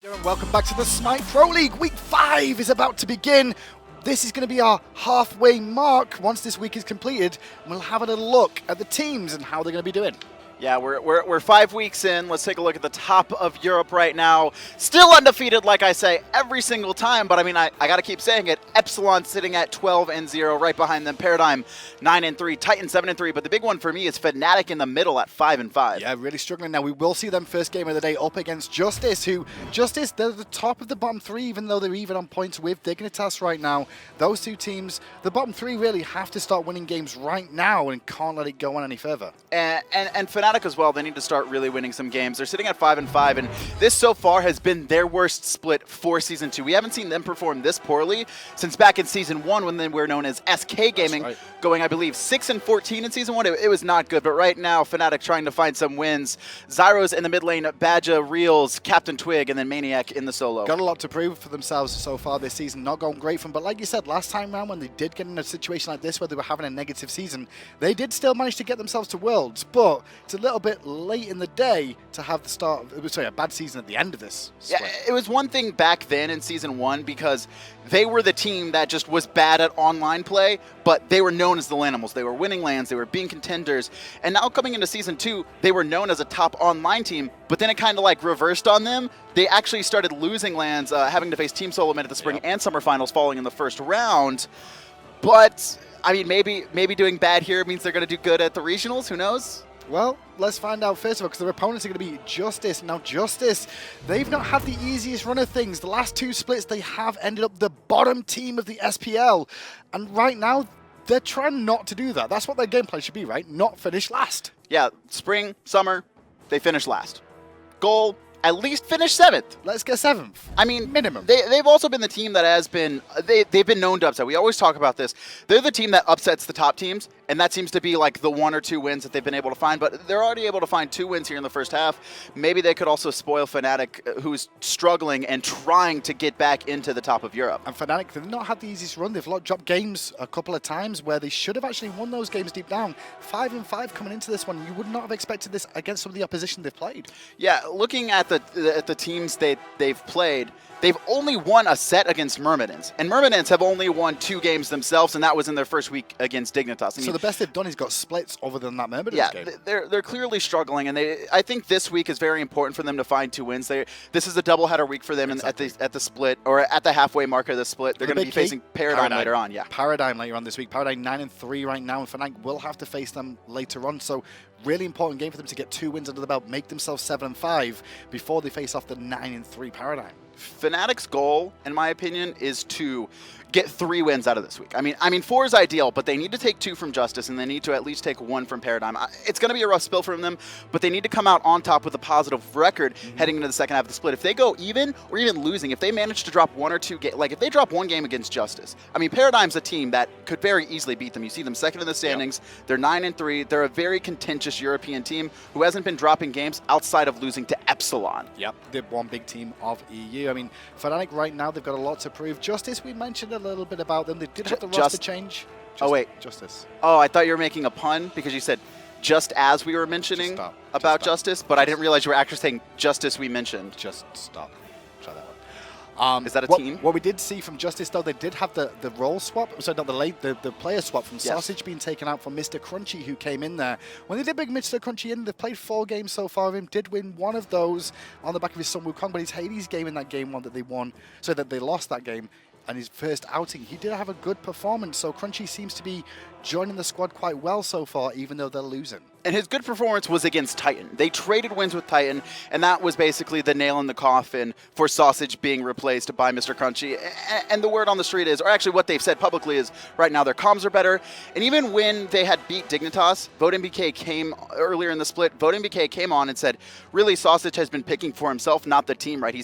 And welcome back to the Smite Pro League. Week 5 is about to begin. This is going to be our halfway mark. Once this week is completed, we'll have a little look at the teams and how they're going to be doing. Yeah, we're 5 weeks in. Let's take a look at the top of Europe right now. Still undefeated, like I say, every single time. But I mean, I got to keep saying it. Epsilon sitting at 12-0, right behind them. Paradigm 9-3, Titan 7-3. But the big one for me is Fnatic in the middle at 5-5. Yeah, really struggling now. We will see them first game of the day up against JusTus, who JusTus, they're the top of the bottom 3, even though they're even on points with Dignitas right now. Those two teams, the bottom 3 really have to start winning games right now and can't let it go on any further. And Fnatic as well, they need to start really winning some games. They're sitting at 5-5, and this so far has been their worst split for Season 2. We haven't seen them perform this poorly since back in Season 1 when they were known as SK Gaming, right. Going, I believe, 6-14 in Season 1. It was not good, but right now, Fnatic trying to find some wins. Zyrhoes in the mid lane, Badgah, Realzx, Captain Twig, and then maniaKK in the solo. Got a lot to prove for themselves so far this season. Not going great for them, but like you said, last time around when they did get in a situation like this where they were having a negative season, they did still manage to get themselves to Worlds, but it's a little bit late in the day to have the start of, a bad season at the end of this split. Yeah, it was one thing back then in Season 1 because they were the team that just was bad at online play, but they were known as the Lanimals. They were winning lands, they were being contenders, and now coming into Season 2, they were known as a top online team, but then it kind of like reversed on them. They actually started losing lands, having to face Team Solo Mid at the Spring and Summer Finals, falling in the first round. But, I mean, maybe doing bad here means they're going to do good at the regionals, who knows? Well, let's find out first of all, because their opponents are going to be JusTus. Now, JusTus, they've not had the easiest run of things. The last 2 splits, they have ended up the bottom team of the SPL. And right now, they're trying not to do that. That's what their gameplay should be, right? Not finish last. Yeah, spring, summer, they finish last. Goal, at least finish 7th. Let's get 7th. I mean, minimum. They've also been the team that has been, they've been known to upset. We always talk about this. They're the team that upsets the top teams, and that seems to be like the 1 or 2 wins that they've been able to find. But they're already able to find 2 wins here in the first half. Maybe they could also spoil Fnatic, who's struggling and trying to get back into the top of Europe. And Fnatic, they've not had the easiest run. They've dropped games a couple of times where they should have actually won those games deep down. 5-5 coming into this one. You would not have expected this against some of the opposition they've played. Yeah, looking at the teams they've played, they've only won a set against Myrmidons. And Myrmidons have only won 2 games themselves, and that was in their first week against Dignitas. I mean, so the best they've done is got splits other than that Myrmidons game. Yeah, they're clearly struggling, and I think this week is very important for them to find 2 wins. This is a doubleheader week for them at the split, or at the halfway mark of the split. They're going to be facing Paradigm later on. Yeah, Paradigm later on this week. Paradigm 9-3 right now, and Fnatic will have to face them later on. So really important game for them to get 2 wins under the belt, make themselves 7-5 before they face off the 9-3 Paradigm. Fnatic's goal, in my opinion, is to get 3 wins out of this week. I mean, 4 is ideal, but they need to take 2 from JusTus, and they need to at least take 1 from Paradigm. It's going to be a rough spill from them, but they need to come out on top with a positive record heading into the second half of the split. If they go even or even losing, if they manage to drop 1 or 2 games, like if they drop 1 game against JusTus, I mean, Paradigm's a team that could very easily beat them. You see them second in the standings. Yep. They're 9-3. They're a very contentious European team who hasn't been dropping games outside of losing to Epsilon. Yep, they're one big team of EU. I mean, Fnatic right now, they've got a lot to prove. JusTus, we mentioned a little bit about them. They did have the roster change. Oh, wait. JusTus. Oh, I thought you were making a pun because you said just as we were mentioning about JusTus, but I didn't realize you were actually saying JusTus we mentioned. Just stop. Try that one. Is that a team? What we did see from JusTus, though, they did have the role swap, sorry, not the player swap from Sausage being taken out for MrCrunchy, who came in there. When they did bring MrCrunchy in, they've played 4 games so far of him, did win 1 of those on the back of his Sun Wukong, but his Hades game in that game 1 that they won, so that they lost that game. And his first outing, he did have a good performance, so Crunchy seems to be joining the squad quite well so far, even though they're losing. And his good performance was against Titan. They traded wins with Titan, and that was basically the nail in the coffin for Sausage being replaced by MrCrunchy. And the word on the street is, or actually what they've said publicly is, right now their comms are better. And even when they had beat Dignitas, VoteNBK came earlier in the split. VoteNBK came on and said, really, Sausage has been picking for himself, not the team, right? He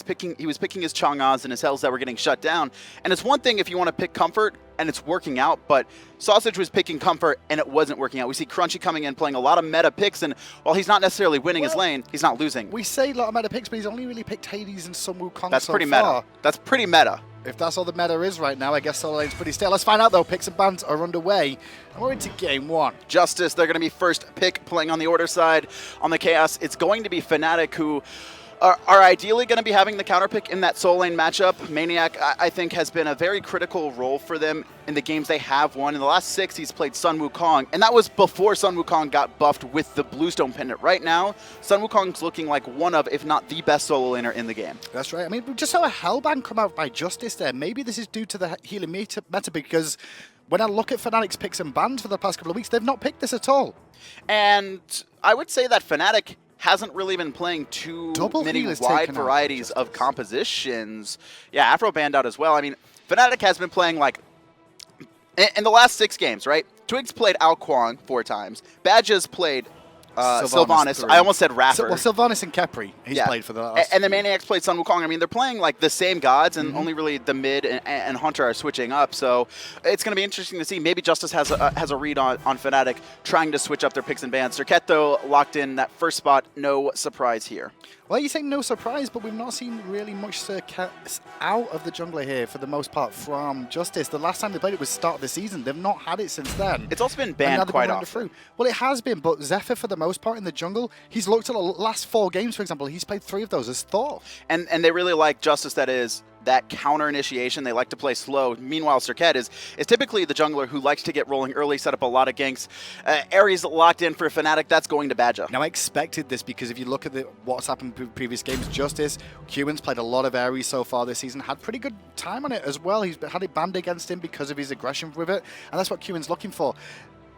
was picking his Chang'as and his Hells that were getting shut down. And it's one thing if you want to pick comfort and it's working out, but Sausage was picking comfort and it wasn't working out. We see Crunchy coming in playing a lot of meta picks, and while he's not necessarily winning his lane, he's not losing. We say a lot of meta picks, but he's only really picked Hades and Sun Wukong That's so pretty far. meta. That's pretty meta. If that's all the meta is right now, I guess solo lane's pretty still. Let's find out, though. Picks and bans are underway, and we're into game 1. JusTus, they're going to be first pick playing on the Order side. On the Chaos, it's going to be Fnatic, who are ideally going to be having the counter pick in that solo lane matchup. maniaKK, I think, has been a very critical role for them in the games they have won. In the last 6, he's played Sun Wukong, and that was before Sun Wukong got buffed with the Bluestone pendant. Right now, Sun Wukong's looking like one of, if not the best solo laner in the game. That's right. I mean, we just saw a Hellbang come out by JusTus there. Maybe this is due to the healing meta because when I look at Fnatic's picks and bans for the past couple of weeks, they've not picked this at all. And I would say that Fnatic hasn't really been playing too many wide varieties of compositions. Yeah, Afro banned out as well. I mean, Fnatic has been playing, like, in the last 6 games, right? Twig's played Ao Kuang 4 times. Badgah's played Sylvanas. I almost said Rapper. Well, Sylvanas and Khepri, he's played for the last and then maniaKK's played Sun Wukong. I mean, they're playing like the same gods, and only really the mid and Hunter are switching up. So it's going to be interesting to see. Maybe JusTus has a read on Fnatic trying to switch up their picks and bans. Serqet, though, locked in that first spot. No surprise here. Well, you say no surprise, but we've not seen really much Serqet out of the jungler here for the most part from JusTus. The last time they played it was start of the season. They've not had it since then. It's also been banned quite often. Well, it has been, but Xephyr for the most part in the jungle, he's looked at the last 4 games, for example. He's played 3 of those as Thor. And they really like JusTus, that is, that counter initiation. They like to play slow. Meanwhile, Serqet is typically the jungler who likes to get rolling early, set up a lot of ganks. Ares locked in for Fnatic. That's going to Badgah. Now, I expected this because if you look at what's happened in previous games, JusTus, Qiwen's played a lot of Ares so far this season, had pretty good time on it as well. He's had it banned against him because of his aggression with it, and that's what Qiwen's looking for.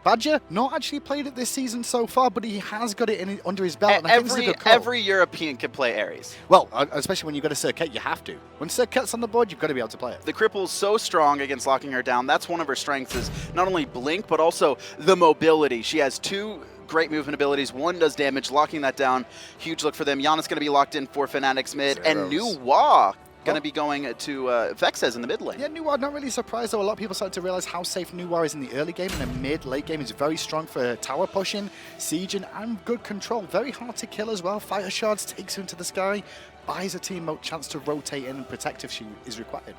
Badgah, not actually played it this season so far, but he has got it under his belt. And every European can play Ares. Well, especially when you go to Serqet, you have to. When Serqet's on the board, you've got to be able to play it. The cripple's so strong against locking her down. That's one of her strengths, is not only Blink, but also the mobility. She has 2 great movement abilities. One does damage, locking that down. Huge look for them. Janus going to be locked in for Fnatic's mid. Zyrhoes. And Nuwa going to be going to Fexez in the mid lane. Yeah, Nuwa, not really surprised though. A lot of people started to realize how safe Nuwa is in the early game, and the mid-late game is very strong for tower pushing, sieging, and good control. Very hard to kill as well. Fire shards takes you into the sky, buys a team a chance to rotate in and protect if she is required.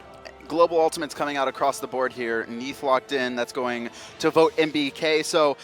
Global ultimates coming out across the board here. Neith locked in. That's going to VoteNBK. So,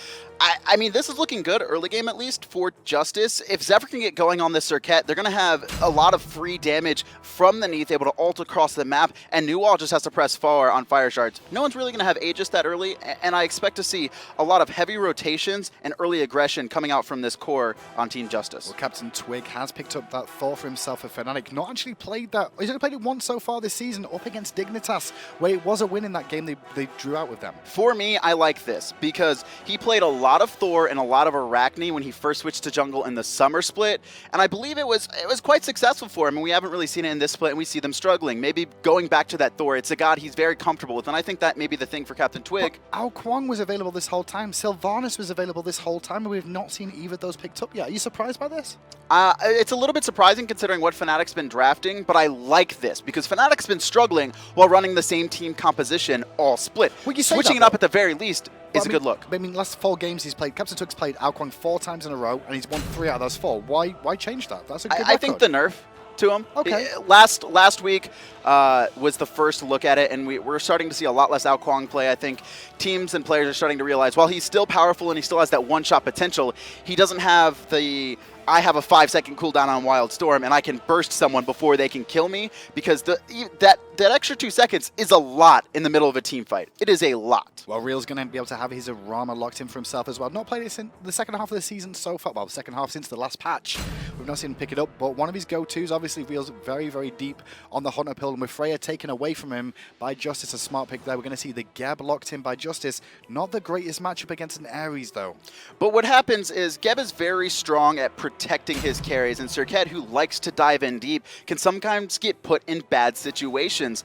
I mean, this is looking good, early game at least, for JusTus. If Xephyr can get going on this Serqet, they're going to have a lot of free damage from the Neith, able to ult across the map, and Nuwa just has to press forward on fire shards. No one's really going to have Aegis that early, and I expect to see a lot of heavy rotations and early aggression coming out from this core on Team JusTus. Well, Captain Twig has picked up that Thor for himself for Fnatic. Not actually played that. He's only played it once so far this season, up against Dignitas, where it was a win in that game they drew out with them. For me, I like this, because he played a lot of Thor and a lot of Arachne when he first switched to jungle in the summer split, and I believe it was quite successful for him, and we haven't really seen it in this split, and we see them struggling. Maybe going back to that Thor, it's a god he's very comfortable with, and I think that may be the thing for Captain Twig. But Ao Kuang was available this whole time, Sylvanas was available this whole time, and we've not seen either of those picked up yet. Are you surprised by this? It's a little bit surprising considering what Fnatic's been drafting, but I like this, because Fnatic's been struggling while running the same team composition all split. Well, switching it up at the very least is a good look. I mean, last 4 games he's played, Captain Twig's played Ao Kuang 4 times in a row, and he's won 3 out of those 4. Why change that? That's a good record. I think the nerf to him. Okay. Last week was the first look at it, and we're starting to see a lot less Ao Kuang play. I think teams and players are starting to realize, while he's still powerful and he still has that one-shot potential, he doesn't have the I have a 5-second cooldown on Wild Storm and I can burst someone before they can kill me, because that extra 2 seconds is a lot in the middle of a team fight. It is a lot. Well, Real's going to be able to have his Rama locked in for himself as well. Not played it since the second half of the season so far. Well, the second half since the last patch. We've not seen him pick it up, but one of his go-tos, obviously, Real's very, very deep on the Hunter pill, and with Freya taken away from him by JusTus, a smart pick there. We're going to see the Geb locked in by JusTus. Not the greatest matchup against an Ares, though. But what happens is Geb is very strong at protecting his carries, and Serqet, who likes to dive in deep, can sometimes get put in bad situations.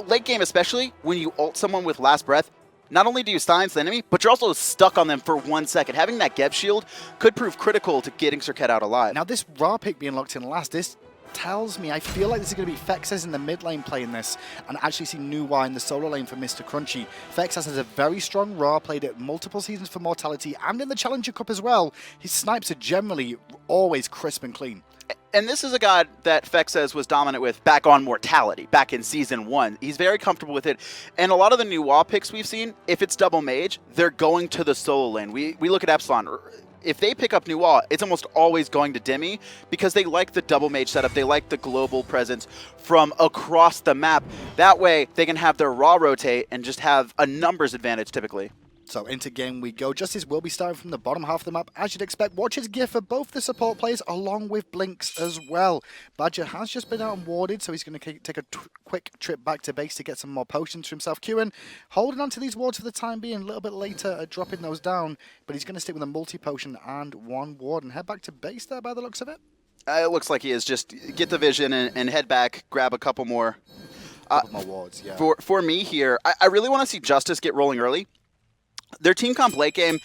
Late game especially, when you ult someone with last breath, not only do you silence the enemy, but you're also stuck on them for 1 second. Having that Geb shield could prove critical to getting Serqet out alive. Now this Ra pick being locked in last, this tells me, I feel like this is going to be Fexez in the mid lane playing this, and actually see Nuwa in the solo lane for MrCrunchy. Fexez has a very strong Ra, played it multiple seasons for Mortality, and in the Challenger Cup as well. His snipes are generally always crisp and clean. And this is a god that Fexez was dominant with back on Mortality, back in Season 1. He's very comfortable with it. And a lot of the new WoW picks we've seen, if it's double mage, they're going to the solo lane. We look at Epsilon. if they pick up new wall, it's almost always going to Demi because they like the double mage setup. They like the global presence from across the map. That way, they can have their raw rotate and just have a numbers advantage typically. So into game we go. JusTus will be starting from the bottom half of the map, as you'd expect. Watch his gear for both the support players, along with Blinks as well. Badgah has just been out and warded, so he's going to take a quick trip back to base to get some more potions for himself. Qiwen holding on to these wards for the time being, a little bit later dropping those down, but he's going to stick with a multi-potion and one ward and head back to base there by the looks of it. It looks like he is. Just get the vision and head back, grab a couple more. More wards, yeah. For me here, I really want to see JusTus get rolling early. Their team comp late game,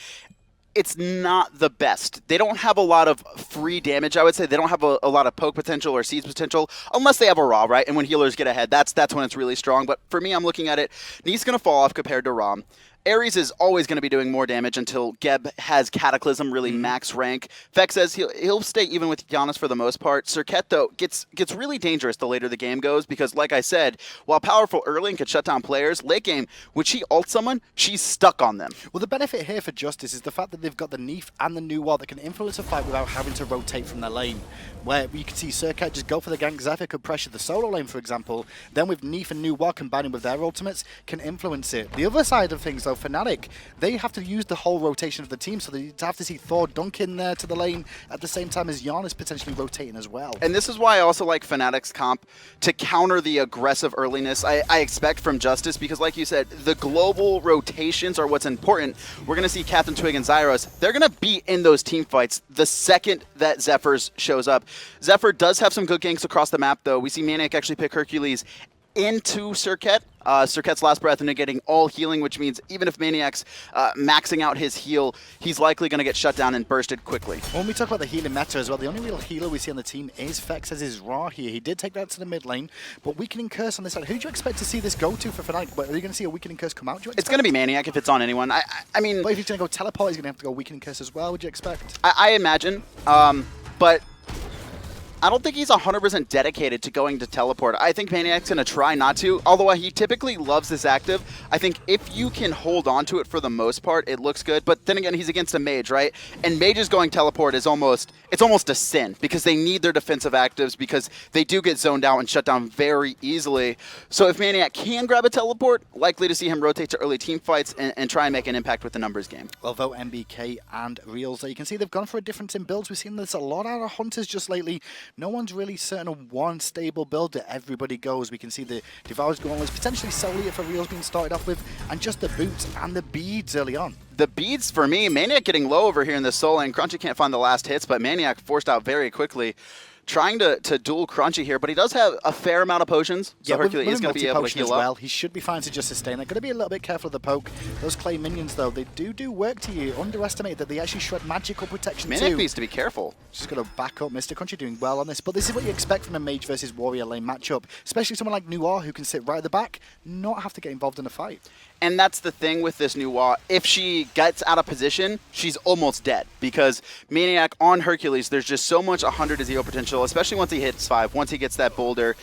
it's not the best. They don't have a lot of free damage, I would say. They don't have a lot of poke potential or siege potential, unless they have a Raw, right? And when healers get ahead, that's when it's really strong. But for me, I'm looking at it, Neith's going to fall off compared to Ram. Ares is always going to be doing more damage until Geb has Cataclysm really max rank. Fexez, he'll stay even with Janus for the most part. Serqet, though, gets really dangerous the later the game goes because, like I said, while powerful early and can shut down players, late game, when she ults someone, she's stuck on them. Well, the benefit here for JusTus is the fact that they've got the Neith and the new wall that can influence a fight without having to rotate from their lane. Where you can see Serqet just go for the gank. Xephyr could pressure the solo lane, for example. Then with Neith and new wall combining with their ultimates, can influence it. The other side of things, though, Fnatic, they have to use the whole rotation of the team, so they have to see Thor dunk in there to the lane at the same time as Janus potentially rotating as well. And this is why I also like Fnatic's comp to counter the aggressive earliness I expect from JusTus, because like you said, the global rotations are what's important. We're going to see Captain Twig and Zyrhoes. They're going to be in those team fights the second that Xephyr shows up. Xephyr does have some good ganks across the map, though. We see maniaKK actually pick Hercules into Serqet. Serqet's last breath and negating all healing, which means even if maniaKK's maxing out his heal, he's likely going to get shut down and bursted quickly. When we talk about the healing meta as well, the only real healer we see on the team is Fexez's Ra here. He did take that to the mid lane, but Weakening Curse on this side. Who do you expect to see this go to for Fnatic? Are you going to see a Weakening Curse come out? It's going to be maniaKK if it's on anyone. I mean, but if he's going to go teleport, he's going to have to go Weakening Curse as well. Would you expect? I imagine, but I don't think he's 100% dedicated to going to teleport. I think maniaKK's going to try not to, although he typically loves this active. I think if you can hold on to it for the most part, it looks good. But then again, he's against a mage, right? And mages going teleport is almost a sin because they need their defensive actives because they do get zoned out and shut down very easily. So if maniaKK can grab a teleport, likely to see him rotate to early team fights and try and make an impact with the numbers game. Well, VoteNBK and Realzx, you can see they've gone for a difference in builds. We've seen this a lot out of Hunters just lately. No one's really certain of one stable build that everybody goes. We can see the Devour's Gauntlet, potentially solely for Real's being started off with, and just the boots and the beads early on. The beads for me, maniaKK getting low over here in the soul lane. Crunchy can't find the last hits, but maniaKK forced out very quickly. Trying to duel Crunchy here, but he does have a fair amount of potions, so Hercules is going to be able to heal up. He should be fine to just sustain that. Got to be a little bit careful of the poke. Those clay minions, though, they do work to you. Underestimate that they actually shred magical protection too. maniaKK needs to be careful. Just got to back up. MrCrunchy doing well on this, but this is what you expect from a mage versus warrior lane matchup, especially someone like Noir who can sit right at the back, not have to get involved in a fight. And that's the thing with this Noir. If she gets out of position, she's almost dead because maniaKK on Hercules, there's just so much 100 to 0 potential, especially once he hits 5, once he gets that boulder.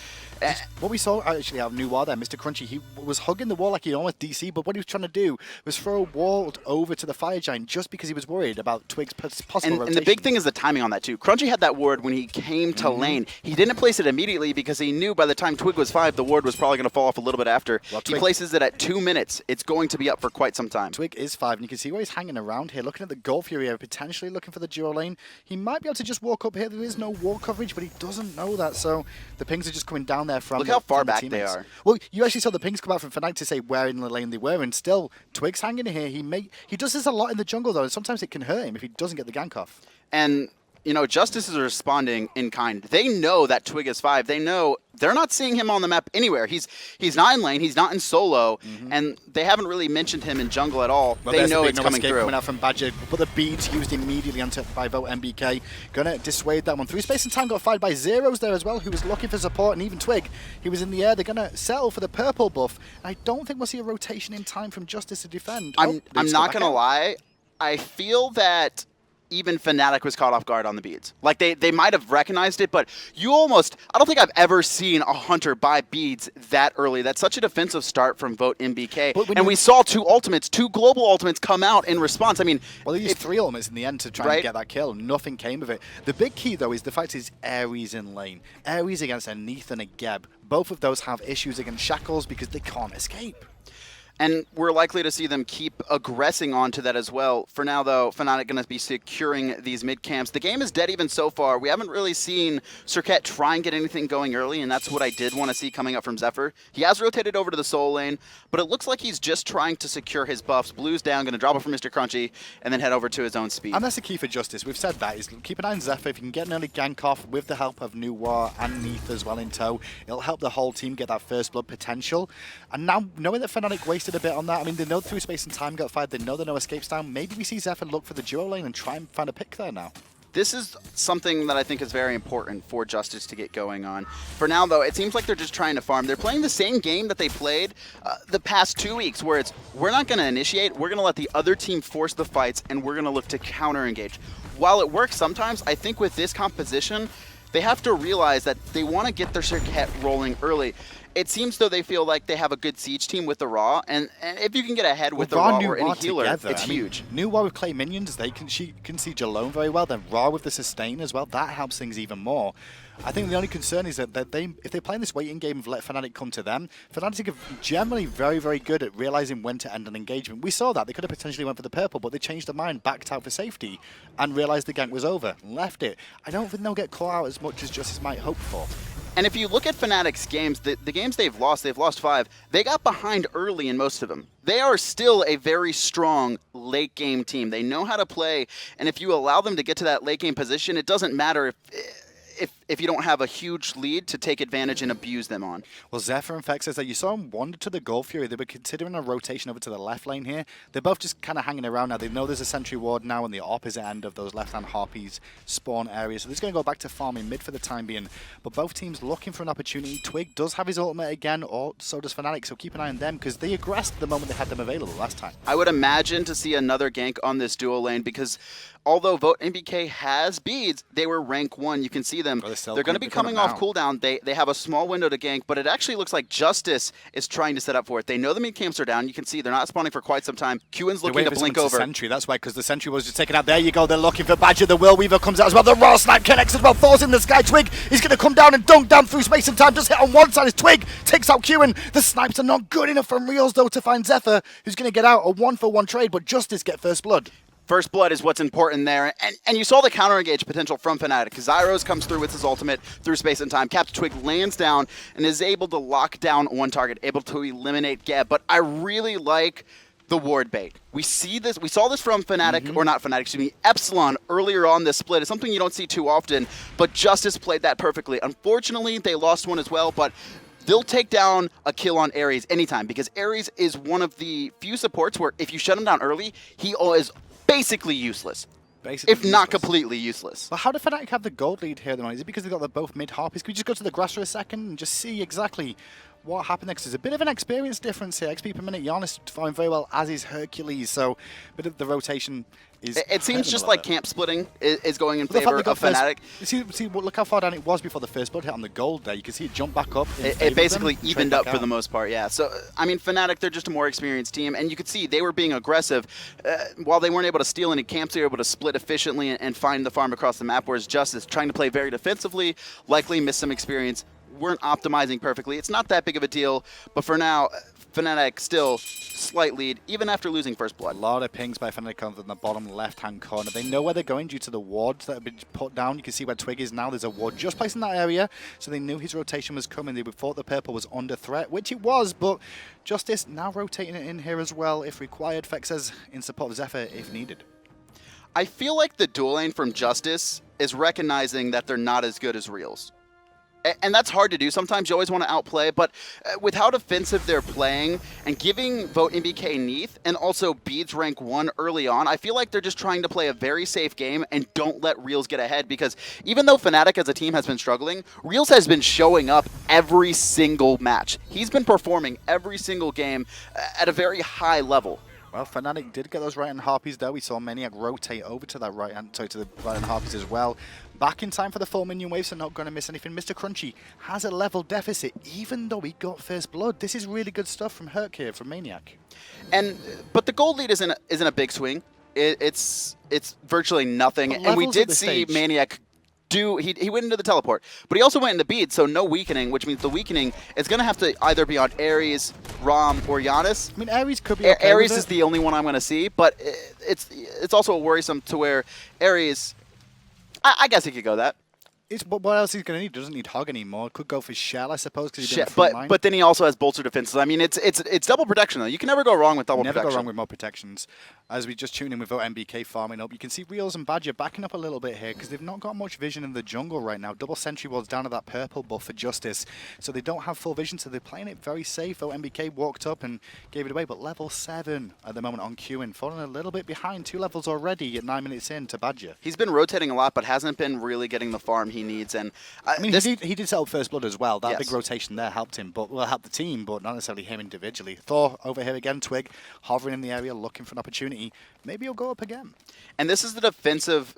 What we saw actually out of Noir there, MrCrunchy, he was hugging the wall like he almost DC, but what he was trying to do was throw a wall over to the Fire Giant just because he was worried about Twig's possible rotation. And the big thing is the timing on that too. Crunchy had that ward when he came to lane. He didn't place it immediately because he knew by the time Twig was 5, the ward was probably going to fall off a little bit after. Well, he places it at 2 minutes. It's going to be up for quite some time. Twig is 5, and you can see where he's hanging around here, looking at the Gold Fury area, potentially looking for the duo lane. He might be able to just walk up here. There is no wall coverage, but he doesn't know that, so the pings are just coming down there from Look how far back they are. Well, you actually saw the pings come out from Fnatic to say where in the lane they were, and still Twig's hanging in here. He does this a lot in the jungle though, and sometimes it can hurt him if he doesn't get the gank off. And you know, JusTus is responding in kind. They know that Twig is 5. They know they're not seeing him on the map anywhere. He's not in lane. He's not in solo, and they haven't really mentioned him in jungle at all. Well, they know it's coming through. Coming out from Badgah, but the beads used immediately onto by VoteNBK. Gonna dissuade that one. Through space and time got fired by Zyrhoes there as well, who was looking for support, and even Twig. He was in the air. They're gonna settle for the purple buff. I don't think we'll see a rotation in time from JusTus to defend. I'm not gonna lie. I feel that even Fnatic was caught off guard on the beads. Like, they might have recognized it, but you almost... I don't think I've ever seen a Hunter buy beads that early. That's such a defensive start from VoteNBK. And we saw two global ultimates come out in response. I mean... Well, they used 3 ultimates in the end to try and get that kill. Nothing came of it. The big key, though, is the fact is Ares in lane. Ares against a Neith and a Geb. Both of those have issues against Shackles because they can't escape. And we're likely to see them keep aggressing onto that as well. For now, though, Fnatic going to be securing these mid camps. The game is dead even so far. We haven't really seen Serqet try and get anything going early, and that's what I did want to see coming up from Xephyr. He has rotated over to the Soul lane, but it looks like he's just trying to secure his buffs. Blue's down, going to drop it from MrCrunchy, and then head over to his own speed. And that's the key for JusTus. We've said that. Is keep an eye on Xephyr. If you can get an early gank off with the help of Nuwa and Neith as well in tow, it'll help the whole team get that first blood potential. And now, knowing that Fnatic wasted a bit on that, I mean, they know through space and time got fired, they know there are no escapes down. Maybe we see Xephyr look for the duo lane and try and find a pick there now. This is something that I think is very important for JusTus to get going on. For now, though, it seems like they're just trying to farm. They're playing the same game that they played the past 2 weeks, where it's, we're not going to initiate, we're going to let the other team force the fights, and we're going to look to counter-engage. While it works sometimes, I think with this composition, they have to realize that they want to get their Serqet rolling early. It seems though they feel like they have a good siege team with the Raw, and if you can get ahead with the Raw or any healer, together, it's huge. Nuwa with Clay minions, they can siege alone very well. Then Raw with the sustain as well, that helps things even more. I think the only concern is that if they're playing this waiting game of let Fnatic come to them, Fnatic are generally very, very good at realizing when to end an engagement. We saw that. They could have potentially went for the purple, but they changed their mind, backed out for safety, and realized the gank was over, left it. I don't think they'll get caught out as much as JusTus might hope for. And if you look at Fnatic's games, the games they've lost 5. They got behind early in most of them. They are still a very strong late game team. They know how to play, and if you allow them to get to that late game position, it doesn't matter if you don't have a huge lead to take advantage and abuse them on. Well, Xephyr and Fexez, you saw them wander to the Gold Fury. They were considering a rotation over to the left lane here. They're both just kind of hanging around now. They know there's a sentry ward now on the opposite end of those left-hand Harpies spawn areas. So they're just going to go back to farming mid for the time being. But both teams looking for an opportunity. Twig does have his ultimate again, or so does Fnatic, so keep an eye on them because they aggressed the moment they had them available last time. I would imagine to see another gank on this duo lane because although VoteNBK has beads, they were rank 1. You can see them. They're going to be coming off cooldown. They have a small window to gank, but it actually looks like JusTus is trying to set up for it. They know the mid camps are down. You can see they're not spawning for quite some time. Qiwen's looking to blink over. Sentry. That's why, because the sentry was just taken out. There you go. They're looking for Badgah. The Will Weaver comes out as well. The Raw Snipe connects as well. Thor's in the sky. Twig is going to come down and dunk down through space and time. Just hit on one side as Twig takes out Qiwen. The snipes are not good enough from Realzx though to find Xephyr, who's going to get out a 1-for-1 trade, but JusTus get first blood. First blood is what's important there, and you saw the counter-engage potential from Fnatic. Zyrhoes comes through with his ultimate through space and time. Caps Twig lands down and is able to lock down one target, able to eliminate Geb. But I really like the ward bait. We see this. We saw this from Fnatic, or not Fnatic, excuse me, Epsilon earlier on this split. It's something you don't see too often, but JusTus played that perfectly. Unfortunately, they lost one as well, but they'll take down a kill on Ares anytime because Ares is one of the few supports where if you shut him down early, he is basically useless. If not completely useless. But how do Fnatic have the gold lead here? Is it because they've got both mid Harpies? Can we just go to the grass for a second and just see exactly what happened next? There's a bit of an experience difference here. XP per minute, Janus farming very well, as is Hercules. So a bit of the rotation is... It seems just like camp splitting is going in favor of Fnatic. See, look how far down it was before the first blood hit on the gold there. You can see it jump back up. It basically evened up for the most part, yeah. So, I mean, Fnatic, they're just a more experienced team, and you could see they were being aggressive. While they weren't able to steal any camps, they were able to split efficiently and find the farm across the map, whereas JusTus trying to play very defensively, likely missed some experience, weren't optimizing perfectly. It's not that big of a deal, but for now, Fnatic still slight lead, even after losing first blood. A lot of pings by Fnatic on the bottom left-hand corner. They know where they're going due to the wards that have been put down. You can see where Twig is now. There's a ward just placed in that area, so they knew his rotation was coming. They thought the purple was under threat, which it was, but JusTus now rotating it in here as well if required. Fexez in support of Xephyr if needed. I feel like the dual lane from JusTus is recognizing that they're not as good as Realzx. And that's hard to do. Sometimes you always want to outplay, but with how defensive they're playing and giving VoteNBK Neith and also Beads rank 1 early on, I feel like they're just trying to play a very safe game and don't let Realzx get ahead because even though Fnatic as a team has been struggling, Realzx has been showing up every single match. He's been performing every single game at a very high level. Well, Fnatic did get those right-hand harpies there. We saw maniaKK rotate over to that right-hand, to the right-hand harpies as well. Back in time for the full minion wave, so not going to miss anything. MrCrunchy has a level deficit, even though he got first blood. This is really good stuff from Herc here, from maniaKK. But the gold lead isn't a big swing. It's virtually nothing. And we did see maniaKK he went into the teleport, but he also went into bead, so no weakening, which means the weakening is going to have to either be on Ares, Ram, or Janus. I mean, Ares could be okay Ares is the only one I'm going to see, but it's also worrisome to where Ares, I guess he could go that. What else he's going to need? Doesn't need Hog anymore. Could go for Shell, I suppose, because he's doing but then he also has bolster defenses. I mean, it's double protection though. You can never go wrong with double protection. Never go wrong with more protections. As we just tune in with VoteNBK farming up, you can see Realzx and Badgah backing up a little bit here because they've not got much vision in the jungle right now. Double sentry ward's down to that purple buff for JusTus, so they don't have full vision, so they're playing it very safe. VoteNBK walked up and gave it away, but level 7 at the moment on Qiwen, falling a little bit behind, 2 levels already at 9 minutes in to Badgah. He's been rotating a lot, but hasn't been really getting the farm he needs, and I mean, he did set up first blood as well. That big rotation there helped him, but helped the team, but not necessarily him individually. Thor over here again, Twig, hovering in the area, looking for an opportunity. Maybe he'll go up again. And this is the defensive,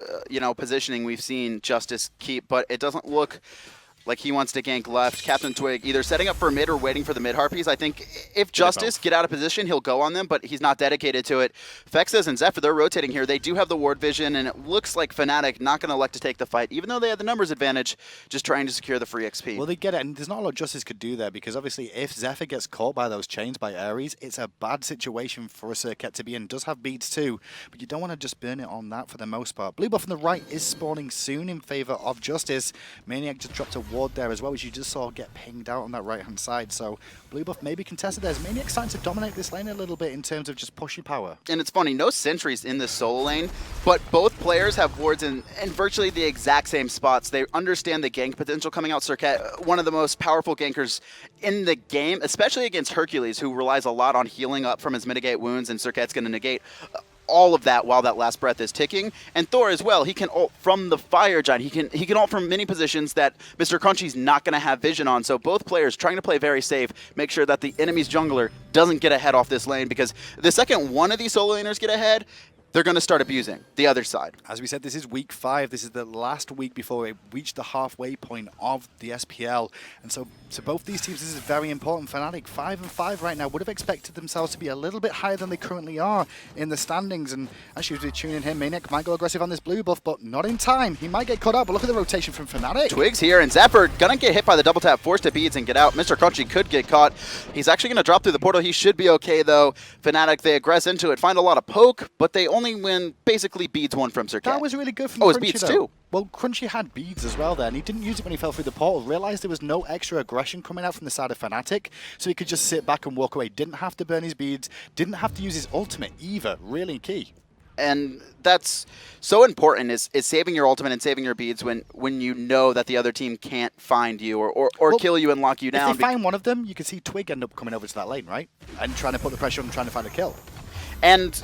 positioning we've seen JusTus keep, but it doesn't look like he wants to gank left. Captain Twig either setting up for mid or waiting for the mid harpies. I think if JusTus get out of position, he'll go on them, but he's not dedicated to it. Fexez and Xephyr, they're rotating here. They do have the ward vision, and it looks like Fnatic not going to elect to take the fight, even though they had the numbers advantage, just trying to secure the free XP. Well, they get it, and there's not a lot JusTus could do there, because obviously if Xephyr gets caught by those chains by Ares, it's a bad situation for a Serqet to be in. Does have beads too, but you don't want to just burn it on that for the most part. Blue buff on the right is spawning soon in favor of JusTus. maniaKK just dropped a ward there as well, which you just saw get pinged out on that right-hand side. So blue buff maybe contested there. maniaKK starting to dominate this lane a little bit in terms of just pushing power. And it's funny, no sentries in this solo lane, but both players have wards in virtually the exact same spots. They understand the gank potential coming out. Serqet, one of the most powerful gankers in the game, especially against Hercules, who relies a lot on healing up from his mitigate wounds, and Serqet's going to negate all of that while that last breath is ticking. And Thor as well, he can ult from the fire giant. He can ult from many positions that MrCrunchy's not going to have vision on. So both players trying to play very safe, make sure that the enemy's jungler doesn't get ahead off this lane, because the second one of these solo laners get ahead, they're going to start abusing the other side. As we said, this is week 5. This is the last week before we reach the halfway point of the SPL. And so to both these teams, this is very important. Fnatic 5-5 right now would have expected themselves to be a little bit higher than they currently are in the standings. And actually, as we tune in here, maniaKK might go aggressive on this blue buff, but not in time. He might get cut out, but look at the rotation from Fnatic. Twig's here, and Xephyr going to get hit by the double tap, forced to beads and get out. MrCrunchy could get caught. He's actually going to drop through the portal. He should be okay, though. Fnatic, they aggress into it, find a lot of poke, but they only win basically beads 1 from Serqet. That was really good from Crunchy, it's beads though. too. Well, Crunchy had beads as well there, and he didn't use it when he fell through the portal. Realized there was no extra aggression coming out from the side of Fnatic, so he could just sit back and walk away. Didn't have to burn his beads, didn't have to use his ultimate either. Really key. And that's so important, is saving your ultimate and saving your beads when you know that the other team can't find you or kill you and lock you down. If they find one of them, you can see Twig end up coming over to that lane, right? And trying to put the pressure on and trying to find a kill. And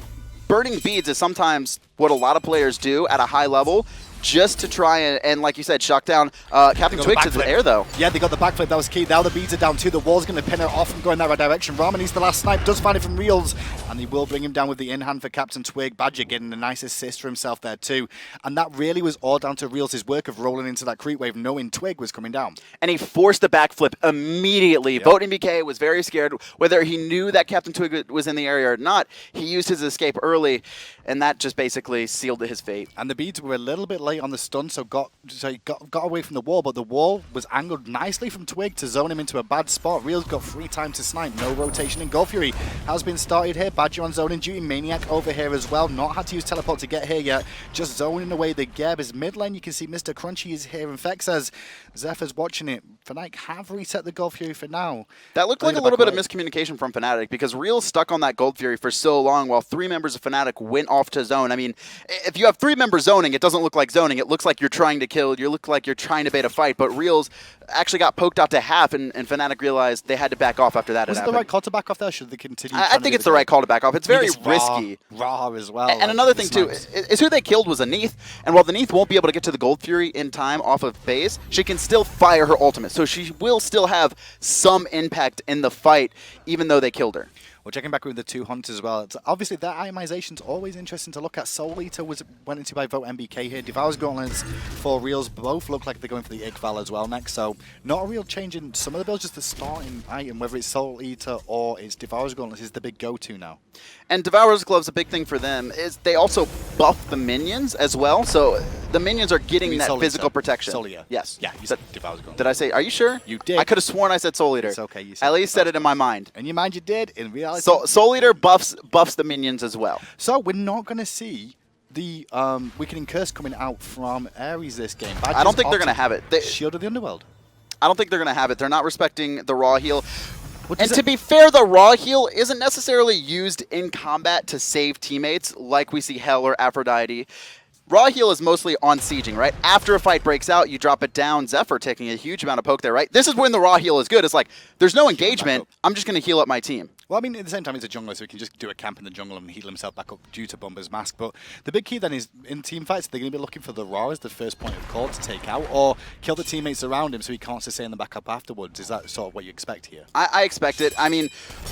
burning beads is sometimes what a lot of players do at a high level, just to try and like you said, shock down Captain Twig to the air, though. Yeah, they got the backflip. That was key. Now the beads are down too. The wall's going to pin her off and go in that right direction. Rama needs the last snipe. Does find it from Realzx, and he will bring him down with the in-hand for Captain Twig. Badgah getting a nice assist for himself there too. And that really was all down to Realz's work of rolling into that creep wave, knowing Twig was coming down. And he forced the backflip immediately. Yep. VoteNBK was very scared. Whether he knew that Captain Twig was in the area or not, he used his escape early, and that just basically sealed his fate. And the beads were a little bit late on the stun, so he got away from the wall, but the wall was angled nicely from Twig to zone him into a bad spot. Realzx got free time to snipe. No rotation in Gold Fury has been started here. Badgah on zoning duty. maniaKK over here as well. Not had to use teleport to get here yet. Just zoning away the Geb. His mid lane, you can see MrCrunchy is here, and Fexez. Zephyr's watching it. Fnatic have reset the Gold Fury for now. That looked like a little bit of miscommunication from Fnatic, because Realzx stuck on that Gold Fury for so long while 3 members of Fnatic went off to zone. I mean, if you have 3 members zoning, it doesn't look like zoning. It looks like you're trying to kill. You look like you're trying to bait a fight, but Realzx actually got poked out to half, and Fnatic realized they had to back off after that. Was it the right call to back off there? Should they continue? I think it's the right call to back off. It's very risky. Raw as well. And another thing too is who they killed was a Neith, and while the Neith won't be able to get to the Gold Fury in time off of base, she can still fire her ultimate, so she will still have some impact in the fight, even though they killed her. Well, checking back with the two hunters as well. It's obviously, that itemization's always interesting to look at. Soul Eater went into by VoteNBK here. Devour's Gauntlets for Reals both look like they're going for the Iqbal as well next. So not a real change in some of the builds, just the starting item, whether it's Soul Eater or it's Devour's Gauntlets is the big go-to now. And Devour's Glove's a big thing for them is they also buff the minions as well. So the minions are getting that physical protection. Soul Eater. Yes. Yeah, you said Devour's Gauntlets. Did I say, are you sure? You did. I could have sworn I said Soul Eater. It's okay. You said at least said it in my mind. In your mind you did. In reality. So Soul Eater buffs the minions as well. So we're not going to see the Weakening Curse coming out from Ares this game. I don't think they're going to have it. Shield of the Underworld. I don't think they're going to have it. They're not respecting the raw heal. And to be fair, the raw heal isn't necessarily used in combat to save teammates like we see Hell or Aphrodite. Raw heal is mostly on sieging, right? After a fight breaks out, you drop it down. Xephyr taking a huge amount of poke there, right? This is when the raw heal is good. It's like, there's no engagement. I'm just going to heal up my team. Well, I mean, at the same time, he's a jungler, so he can just do a camp in the jungle and heal himself back up due to Bumba's mask. But the big key then is, in team fights, they're going to be looking for the Ra as the first point of call to take out, or kill the teammates around him so he can't sustain the backup afterwards. Is that sort of what you expect here? I expect it. I mean,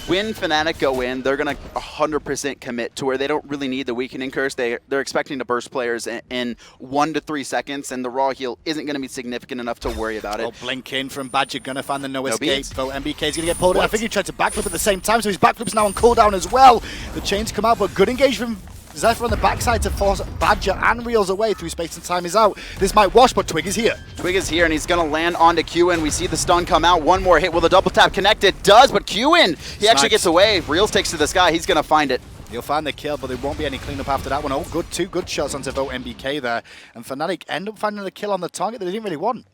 when Fnatic go in, they're going to 100% commit to where they don't really need the Weakening Curse. They're expecting to burst players in 1 to 3 seconds, and the raw heal isn't going to be significant enough to worry about it. Oh, blink in from Badgah, going to find the no escape. VoteNBK is going to get pulled in. I think he tried to backflip at the same time, so his backflip's now on cooldown as well. The chains come out, but good engagement from Xephyr on the backside to force Badgah and Realzx away through space and time is out. This might wash, but Twig is here. Twig is here, and he's going to land onto Qiwen. We see the stun come out. One more hit. Will the double tap connect? It does, but Qiwen, he actually gets away. Realzx takes to the sky. He's going to find it. He'll find the kill, but there won't be any cleanup after that one. Oh, good, 2 good shots onto VoteNBK there. And Fnatic end up finding the kill on the target that they didn't really want.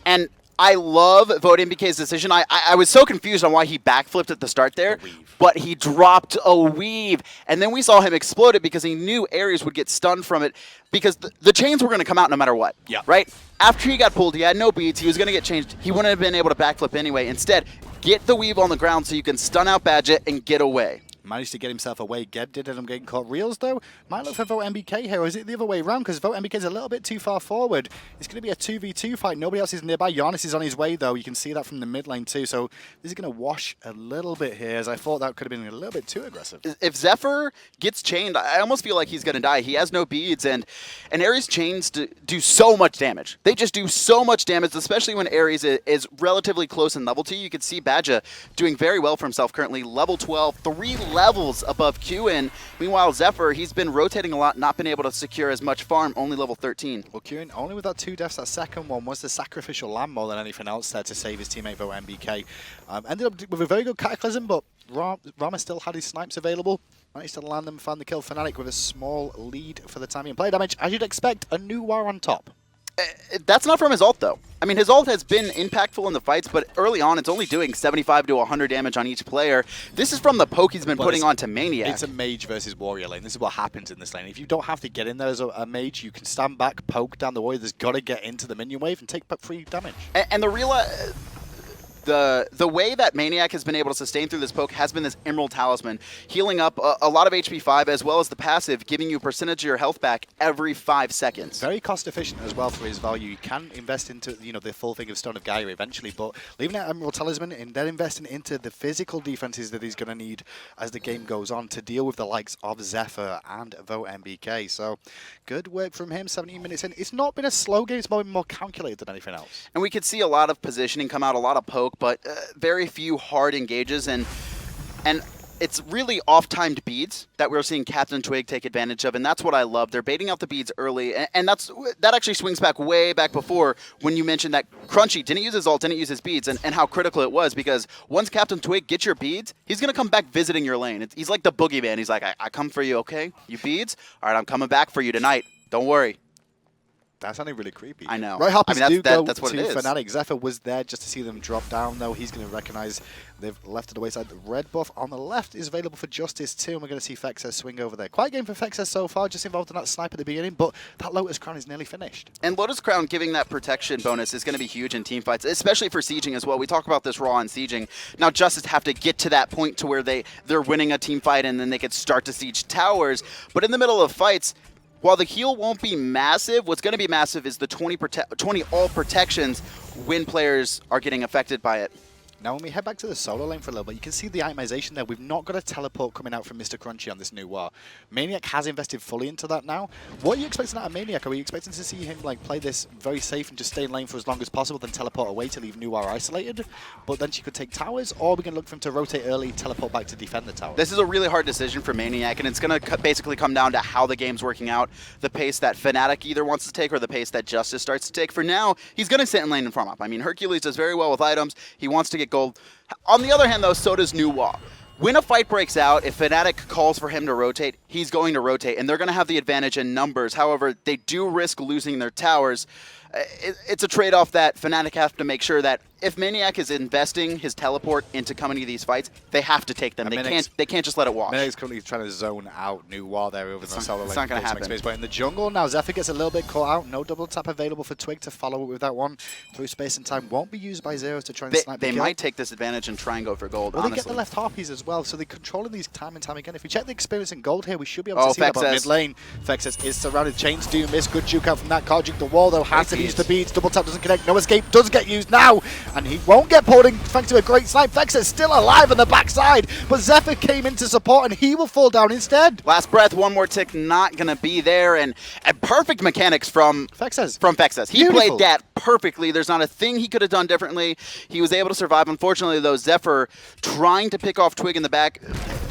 And I love VoteNBK's decision. I was so confused on why he backflipped at the start there, but he dropped a weave. And then we saw him explode it because he knew Ares would get stunned from it because the chains were going to come out no matter what, right? After he got pulled, he had no beats. He was going to get changed. He wouldn't have been able to backflip anyway. Instead, get the weave on the ground so you can stun out Badgah and get away. Managed to get himself away. Geb did end up getting caught. Realzx, though, might look for VoteNBK here, or is it the other way around? Because VoteNBK is a little bit too far forward. It's going to be a 2v2 fight. Nobody else is nearby. Janus is on his way, though. You can see that from the mid lane, too. So this is going to wash a little bit here, as I thought that could have been a little bit too aggressive. If Xephyr gets chained, I almost feel like he's going to die. He has no beads, and Ares chains do so much damage. They just do so much damage, especially when Ares is relatively close in level 2. You can see Badgah doing very well for himself currently. Level 12, 3 levels above Qiwen. Meanwhile, Xephyr, he's been rotating a lot, not been able to secure as much farm, only level 13. Well, Qiwen, only with that 2 deaths, that second one was the sacrificial lamb more than anything else there to save his teammate VoteNBK. Ended up with a very good Cataclysm, but Rama still had his snipes available. Managed to land them, find the kill. Fnatic with a small lead for the time being. Play damage, as you'd expect, a new war on top. That's not from his ult, though. I mean, his ult has been impactful in the fights, but early on, it's only doing 75 to 100 damage on each player. This is from the poke he's been putting onto maniaKK. It's a mage versus warrior lane. This is what happens in this lane. If you don't have to get in there as a mage, you can stand back, poke down the warrior. There's got to get into the minion wave and take free damage. And the real... The way that maniaKK has been able to sustain through this poke has been this Emerald Talisman, healing up a lot of HP 5 as well as the passive, giving you a percentage of your health back every 5 seconds. Very cost efficient as well for his value. You can invest into the full thing of Stone of Gaia eventually, but leaving that Emerald Talisman and then investing into the physical defenses that he's going to need as the game goes on to deal with the likes of Xephyr and VoteNBK. So good work from him, 17 minutes in. It's not been a slow game, it's been more calculated than anything else. And we could see a lot of positioning come out, a lot of poke, but very few hard engages, and it's really off-timed beads that we're seeing Captain Twig take advantage of, and that's what I love. They're baiting out the beads early, and that actually swings back way back before when you mentioned that Crunchy didn't use his ult, didn't use his beads, and how critical it was, because once Captain Twig gets your beads, he's going to come back visiting your lane. He's like the boogeyman. He's like, I come for you, okay? You beads? All right, I'm coming back for you tonight. Don't worry. That sounded really creepy. I know. Right, Hoppers I mean, that's what to it is. Fnatic. Xephyr was there just to see them drop down, though. He's going to recognize they've left to the wayside. The red buff on the left is available for JusTus too, and we're going to see Fexez swing over there. Quiet game for Fexez so far, just involved in that snipe at the beginning, but that Lotus Crown is nearly finished. And Lotus Crown giving that protection bonus is going to be huge in teamfights, especially for sieging as well. We talk about this raw and sieging. Now JusTus have to get to that point to where they're winning a team fight and then they could start to siege towers. But in the middle of fights, while the heal won't be massive, what's going to be massive is the 20 all protections when players are getting affected by it. Now, when we head back to the solo lane for a little bit, you can see the itemization there. We've not got a teleport coming out from MrCrunchy on this new war. maniaKK has invested fully into that now. What are you expecting out of maniaKK? Are you expecting to see him like play this very safe and just stay in lane for as long as possible, then teleport away to leave Nuar isolated? But then she could take towers, or we can look for him to rotate early, teleport back to defend the tower. This is a really hard decision for maniaKK, and it's going to basically come down to how the game's working out, the pace that Fnatic either wants to take or the pace that JusTus starts to take. For now, he's going to sit in lane and farm up. I mean, Hercules does very well with items. He wants to get gold. On the other hand, though, so does Nuwa. When a fight breaks out, if Fnatic calls for him to rotate, he's going to rotate, and they're going to have the advantage in numbers. However, they do risk losing their towers. It's a trade-off that Fnatic have to make sure that if maniaKK is investing his teleport into coming to these fights, they have to take them. They can't just let it wash. maniaKK's currently trying to zone out Nuwa there over the solo lane. It's not going to happen. But in the jungle now, Xephyr gets a little bit caught out. No double tap available for Twig to follow it with that one. Through space and time won't be used by Zyrhoes to try and snipe the kill. They might take this advantage and try and go for gold, Well, honestly. they get the left harpies as well, so they're controlling these time and time again. If we check the experience in gold here, we should be able to see that about mid lane. Fexez is surrounded. Chains do miss. Good juke out from that. Can't juke the wall, though. Has to use the beads. Double tap doesn't connect. No escape does get used now, and he won't get pulled in thanks to a great snipe. Fexez still alive on the backside, but Xephyr came in to support, and he will fall down instead. Last breath, one more tick, not going to be there, and perfect mechanics from Fexez. He played that perfectly. There's not a thing he could have done differently. He was able to survive. Unfortunately, though, Xephyr trying to pick off Twig in the back.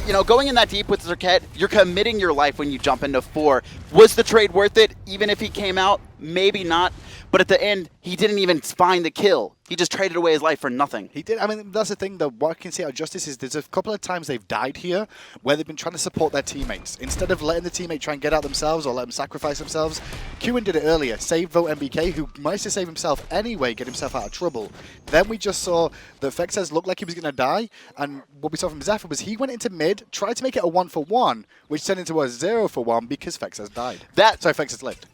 You know, going in that deep with Serqet, you're committing your life when you jump into 4. Was the trade worth it? Even if he came out, maybe not. But at the end, he didn't even find the kill. He just traded away his life for nothing. He did. I mean, that's the thing, though. What I can see out of JusTus is there's a couple of times they've died here where they've been trying to support their teammates. Instead of letting the teammate try and get out themselves or let them sacrifice themselves, Qiwen did it earlier. Saved VoteNBK, who managed to save himself anyway, get himself out of trouble. Then we just saw that Fexez looked like he was going to die, and what we saw from Xephyr was he went into mid, tried to make it a 1-for-1, which turned into a 0-for-1 because Fexez died. Fexez lived.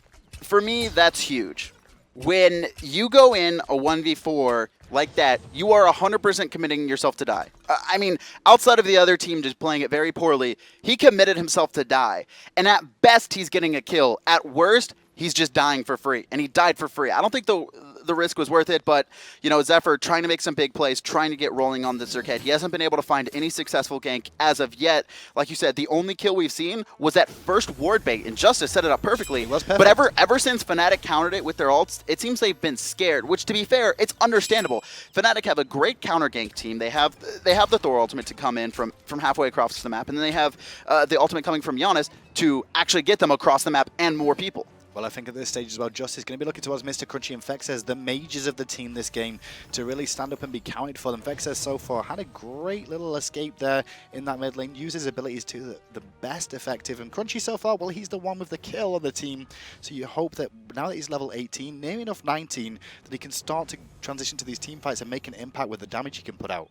For me, that's huge. When you go in a 1v4 like that, you are 100% committing yourself to die. I mean, outside of the other team just playing it very poorly, he committed himself to die. And at best, he's getting a kill. At worst, he's just dying for free. And he died for free. I don't think the risk was worth it, but, you know, Xephyr trying to make some big plays, trying to get rolling on the Serqet. He hasn't been able to find any successful gank as of yet. Like you said, the only kill we've seen was that first ward bait, and JusTus set it up perfectly. But ever since Fnatic countered it with their ults, it seems they've been scared, which, to be fair, it's understandable. Fnatic have a great counter gank team. They have the Thor ultimate to come in from halfway across the map, and then they have the ultimate coming from Janus to actually get them across the map and more people. Well, I think at this stage as well, JusTus is going to be looking towards MrCrunchy and Fexez, the mages of the team this game, to really stand up and be counted for them. Fexez so far had a great little escape there in that mid lane, used his abilities to the best effective. And Crunchy so far, well, he's the one with the kill on the team. So you hope that now that he's level 18, near enough 19, that he can start to transition to these team fights and make an impact with the damage he can put out.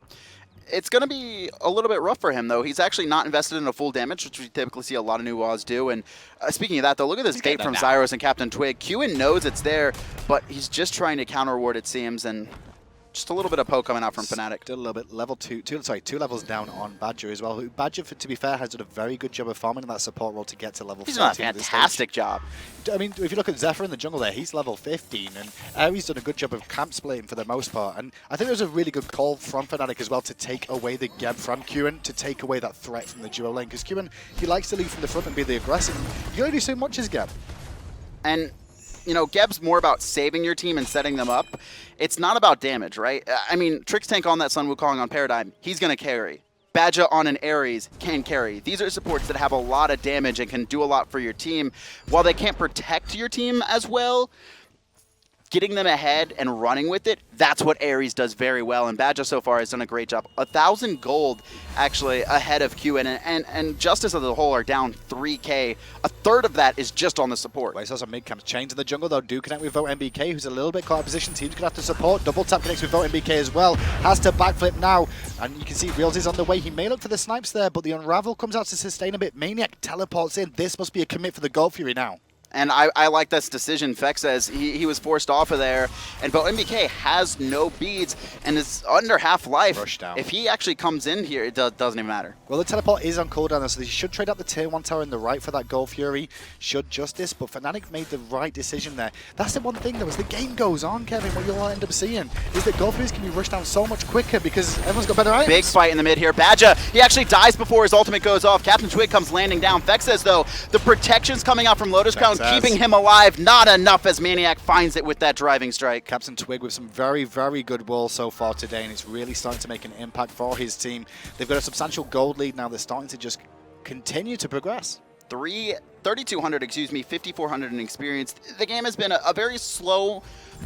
It's going to be a little bit rough for him, though. He's actually not invested in a full damage, which we typically see a lot of new WAs do. And speaking of that, though, look at this bait from Zyrhoes and Captain Twig. Qiwen knows it's there, but he's just trying to counter ward, it seems, and just a little bit of poke coming out from Fnatic. Still a little bit. Level 2 levels down on Badgah as well. Badgah, to be fair, has done a very good job of farming in that support role to get to level 14. He's done a fantastic job. I mean, if you look at Xephyr in the jungle there, he's level 15, and Aries done a good job of camp splitting for the most part. And I think there was a really good call from Fnatic as well to take away the Geb from Qiwen, to take away that threat from the duo lane, because Qiwen, he likes to lead from the front and be the aggressor. You can only do so much as Geb. And you know, Geb's more about saving your team and setting them up. It's not about damage, right? I mean, Trix Tank on that Sun Wukong on Paradigm, he's going to carry. Badgah on an Ares can carry. These are supports that have a lot of damage and can do a lot for your team. While they can't protect your team as well, getting them ahead and running with it, that's what Ares does very well, and Badgah so far has done a great job. 1,000 gold, actually, ahead of Qiwen, and JusTus as a whole are down 3K. A third of that is just on the support. Well, he saw some mid-camps change in the jungle, though. Do connect with VoteNBK, who's a little bit caught in position. Team's going to have to support. Double tap connects with VoteNBK as well. Has to backflip now, and you can see Realzx is on the way. He may look for the snipes there, but the Unravel comes out to sustain a bit. maniaKK teleports in. This must be a commit for the Gold Fury now. And I like this decision. Fexez, he was forced off of there. And VoteNBK has no beads and is under half life. Rush down. If he actually comes in here, it doesn't even matter. Well, the teleport is on cooldown, so they should trade up the tier 1 tower in the right for that Gold Fury. Should JusTus, but Fnatic made the right decision there. That's the one thing, though, as the game goes on, Kevin, what you'll end up seeing is that Gold Furies can be rushed down so much quicker because everyone's got better items. Big fight in the mid here. Badgah, he actually dies before his ultimate goes off. Captain Twig comes landing down. Fexez, though, the protection's coming out from Lotus Crown, keeping him alive. Not enough as maniaKK finds it with that driving strike. Captain Twig with some very, very good walls so far today, and it's really starting to make an impact for his team. They've got a substantial gold lead now. They're starting to just continue to progress. 3,200, excuse me, 5,400 in experience. The game has been a very slow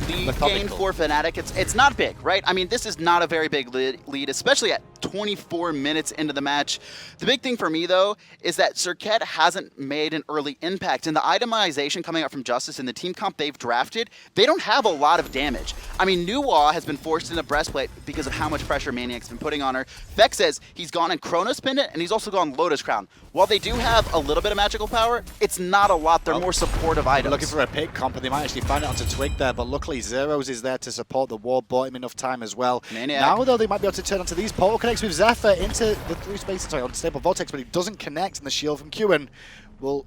lead game for Fnatic. It's not big, right? I mean, this is not a very big lead, especially at 24 minutes into the match. The big thing for me, though, is that Serqet hasn't made an early impact. And the itemization coming out from JusTus and the team comp they've drafted, they don't have a lot of damage. I mean, Nuwa has been forced into breastplate because of how much pressure maniaKK's been putting on her. Fexez, he's gone in Chronos Pendant, and he's also gone Lotus Crown. While they do have a little bit of magical power, it's not a lot. They're more supportive items. Looking for a pick comp, and they might actually find it onto Twig there, but luckily Zyrhoes is there to support the wall, bought him enough time as well. maniaKK. Now, though, they might be able to turn onto these. Portal connects with Xephyr into the through space, sorry, unstable Vortex, but he doesn't connect, and the shield from Qiwen will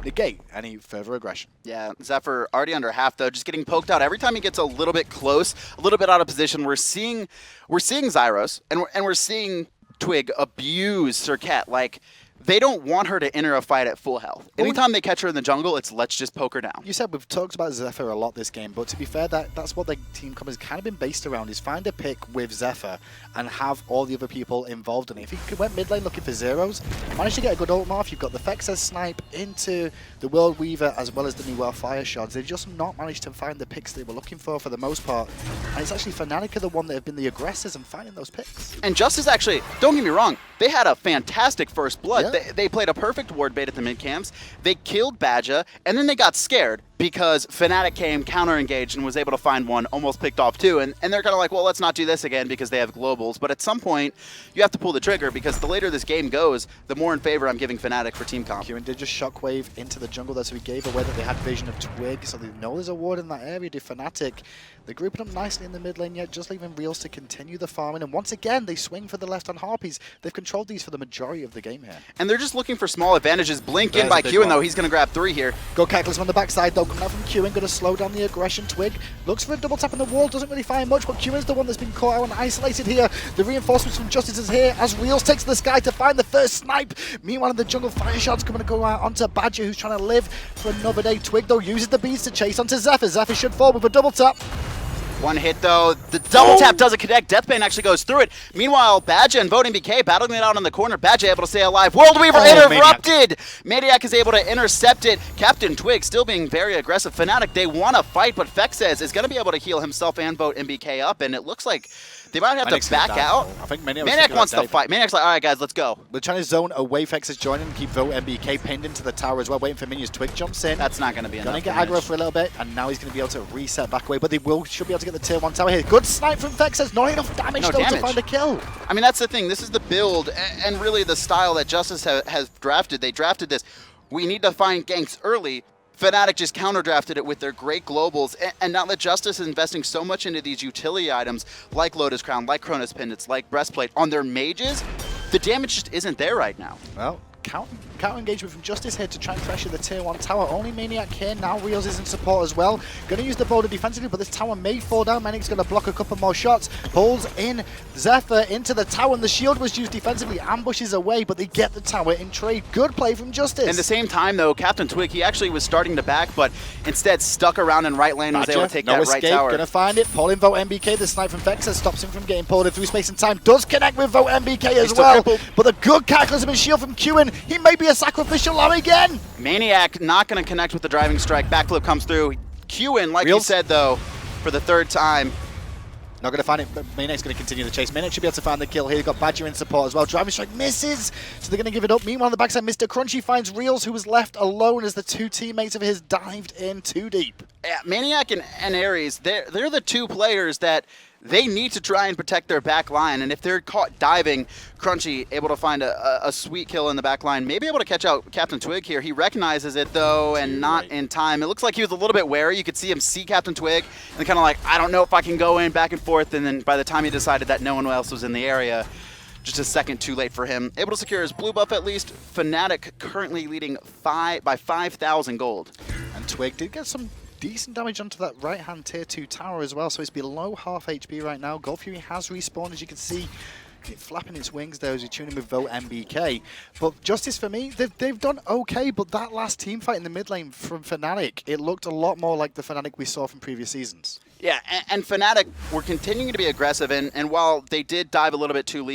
negate any further aggression. Yeah, Xephyr already under half, though, just getting poked out. Every time he gets a little bit close, a little bit out of position, we're seeing Zyrhoes, and we're seeing Twig abuse Serqet. Like, they don't want her to enter a fight at full health. Anytime they catch her in the jungle, it's let's just poke her down. You said we've talked about Xephyr a lot this game, but to be fair, that's what the team has kind of been based around, is find a pick with Xephyr and have all the other people involved in it. If he went mid lane looking for Zyrhoes, managed to get a good ult off, you've got the Fexez snipe into the World Weaver as well as the new Fire Shards. They've just not managed to find the picks they were looking for the most part. And it's actually Fnatic are the one that have been the aggressors in finding those picks. And JusTus actually, don't get me wrong, they had a fantastic first blood. Yeah. They played a perfect ward bait at the mid camps. They killed Badgah, and then they got scared because Fnatic came, counter-engaged, and was able to find one, almost picked off two. And they're kind of like, well, let's not do this again because they have globals. But at some point, you have to pull the trigger because the later this game goes, the more in favor I'm giving Fnatic for team comp. Qiwen did just shockwave into the jungle there, so he gave away that they had vision of Twig, so they know there's a ward in that area. Do Fnatic, they're grouping up nicely in the mid lane yet, just leaving Realzx to continue the farming. And once again, they swing for the left on Harpies. They've controlled these for the majority of the game here. And they're just looking for small advantages. Blink in by Qiwen, though. He's going to grab 3 here. Go Cataclysm on the backside, though. Coming out from Qiwen, going to slow down the aggression. Twig looks for a double tap on the wall, doesn't really find much, but Qiwen's the one that's been caught out and isolated here. The reinforcements from JusTus is here as Realzx takes the sky to find the first snipe. Meanwhile, in the jungle, Fire Shards coming to go out onto Badgah, who's trying to live for another day. Twig, though, uses the beads to chase onto Xephyr. Xephyr should fall with a double tap. One hit, though. The double tap doesn't connect. Deathbane actually goes through it. Meanwhile, Badgah and VoteNBK battling it out in the corner. Badgah able to stay alive. World Weaver interrupted. maniaKK is able to intercept it. Captain Twig still being very aggressive. Fnatic, they want to fight, but Fexez is going to be able to heal himself and VoteNBK up, and it looks like they might have to back out. I think maniaKK wants to fight. maniaKK's like, all right, guys, let's go. They're trying to zone away. Fexez joining and keep VoteNBK pinned into the tower as well, waiting for minions. Twig jumps in. That's not going to be enough. Going to get aggro for a little bit, and now he's going to be able to reset back away, but they should be able to get the tier 1 tower here. Good snipe from Fexez, not enough damage though to find a kill. I mean, that's the thing. This is the build and really the style that JusTus has drafted. They drafted this. We need to find ganks early. Fnatic just counter-drafted it with their great globals, and now that JusTus is investing so much into these utility items like Lotus Crown, like Chronos Pendants, like Breastplate, on their mages, the damage just isn't there right now. Well, counter engagement from JusTus here to try and pressure the tier 1 tower. Only maniaKK here. Now Realzx is in support as well. Going to use the boulder defensively, but this tower may fall down. maniaKK's going to block a couple more shots. Pulls in Xephyr into the tower, and the shield was used defensively. Ambushes away, but they get the tower in trade. Good play from JusTus. At the same time, though, Captain Twig, he actually was starting to back, but instead stuck around in right lane and was able to take that right tower. Going to find it. Pulling VoteNBK. The snipe from Fexez stops him from getting pulled in through space and time. Does connect with VoteNBK as well. But the good Cataclysm and shield from Qiwen. He may be a sacrificial lamb again. maniaKK not going to connect with the driving strike. Backflip comes through. Qiwen, like you said, though, for the 3rd time. Not going to find it, but maniaKK's going to continue the chase. maniaKK should be able to find the kill here. You've got Badgah in support as well. Driving strike misses, so they're going to give it up. Meanwhile, on the backside, MrCrunchy finds Realzx, who was left alone as the 2 teammates of his dived in too deep. Yeah, maniaKK and Ares, they're the 2 players that they need to try and protect their back line, and if they're caught diving, Crunchy able to find a sweet kill in the back line, maybe able to catch out Captain Twig here. He recognizes it though, and not in time. It looks like he was a little bit wary. You could see him see Captain Twig, and kind of like, I don't know if I can go in back and forth, and then by the time he decided that no one else was in the area, just a second too late for him. Able to secure his blue buff at least. Fnatic currently leading by 5,000 gold. And Twig did get some decent damage onto that right-hand tier 2 tower as well, so it's below half HP right now. Gold Fury has respawned, as you can see, flapping its wings there as we tune in with VoteNBK. But JusTus, for me, they've done okay, but that last team fight in the mid lane from Fnatic, it looked a lot more like the Fnatic we saw from previous seasons. Yeah, and Fnatic were continuing to be aggressive, and while they did dive a little bit too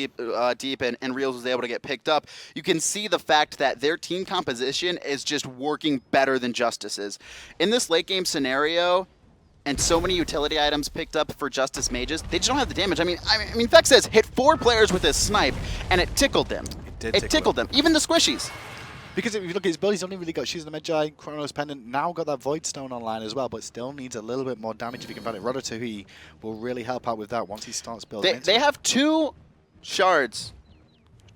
deep and Realzx was able to get picked up, you can see the fact that their team composition is just working better than JusTus's. In this late game scenario, and so many utility items picked up for JusTus mages, they just don't have the damage. I mean, Fexez hit 4 players with his snipe, and it tickled them. It tickled them, even the squishies. Because if you look at his build, he's only really got She's the Magi, Chronos Pendant, now got that Void Stone online as well, but still needs a little bit more damage if you can find it. Rodotuhi will really help out with that once he starts building. They have 2 shards,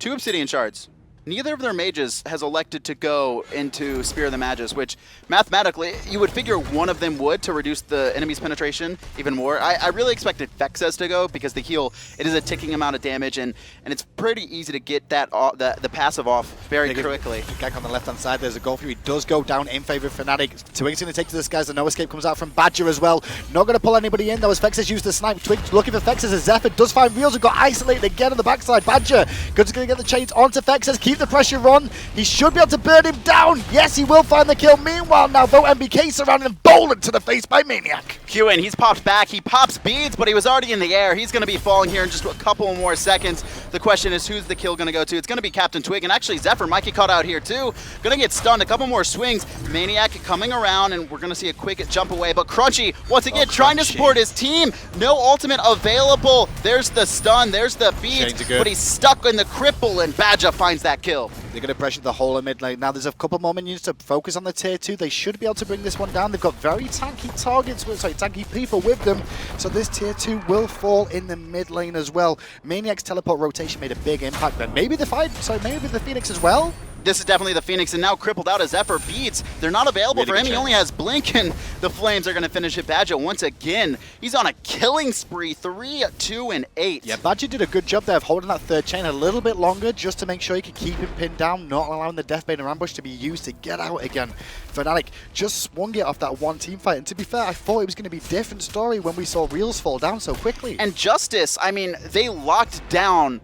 2 Obsidian shards. Neither of their mages has elected to go into Spear of the Magus, which mathematically you would figure one of them would to reduce the enemy's penetration even more. I really expected Fexez to go because the heal, it is a ticking amount of damage, and it's pretty easy to get that the passive off very quickly. Gag on the left-hand side, there's a Gold Fury. Does go down in favor of Fnatic. Twig's going to take to the skies. The no escape comes out from Badgah as well. Not going to pull anybody in. That was Fexez used the snipe. Twig looking for Fexez as Xephyr does find Realzx, got isolated again on the backside. Badgah going to get the chains onto Fexez. Keep the pressure on. He should be able to burn him down. Yes, he will find the kill. Meanwhile, now VoteNBK surrounded and bowled to the face by maniaKK. Qiwen, he's popped back. He pops beads, but he was already in the air. He's going to be falling here in just a couple more seconds. The question is, who's the kill going to go to? It's going to be Captain Twig, and actually Xephyr might get caught out here too. Going to get stunned. A couple more swings. maniaKK coming around, and we're going to see a quick jump away. But Crunchy, once again, trying to support his team. No ultimate available. There's the stun. There's the beads, but he's stuck in the cripple, and Badgah finds that kill. They're going to pressure the whole of mid lane. Now there's a couple more minions to focus on the tier 2. They should be able to bring this one down. They've got very tanky targets, tanky people with them. So this tier 2 will fall in the mid lane as well. maniaKK's teleport rotation made a big impact there. Maybe the Phoenix as well? This is definitely the Phoenix, and now crippled out as Xephyr beats. They're not available for him. He only has Blink, and the Flames are going to finish it. Badgah once again. He's on a killing spree, 3, 2, and 8. Yeah, Badgah did a good job there of holding that third chain a little bit longer just to make sure he could keep him pinned down, not allowing the Deathbane or ambush to be used to get out again. Fnatic just swung it off that one team fight, and to be fair, I thought it was going to be a different story when we saw Realzx fall down so quickly. And JusTus, I mean, they locked down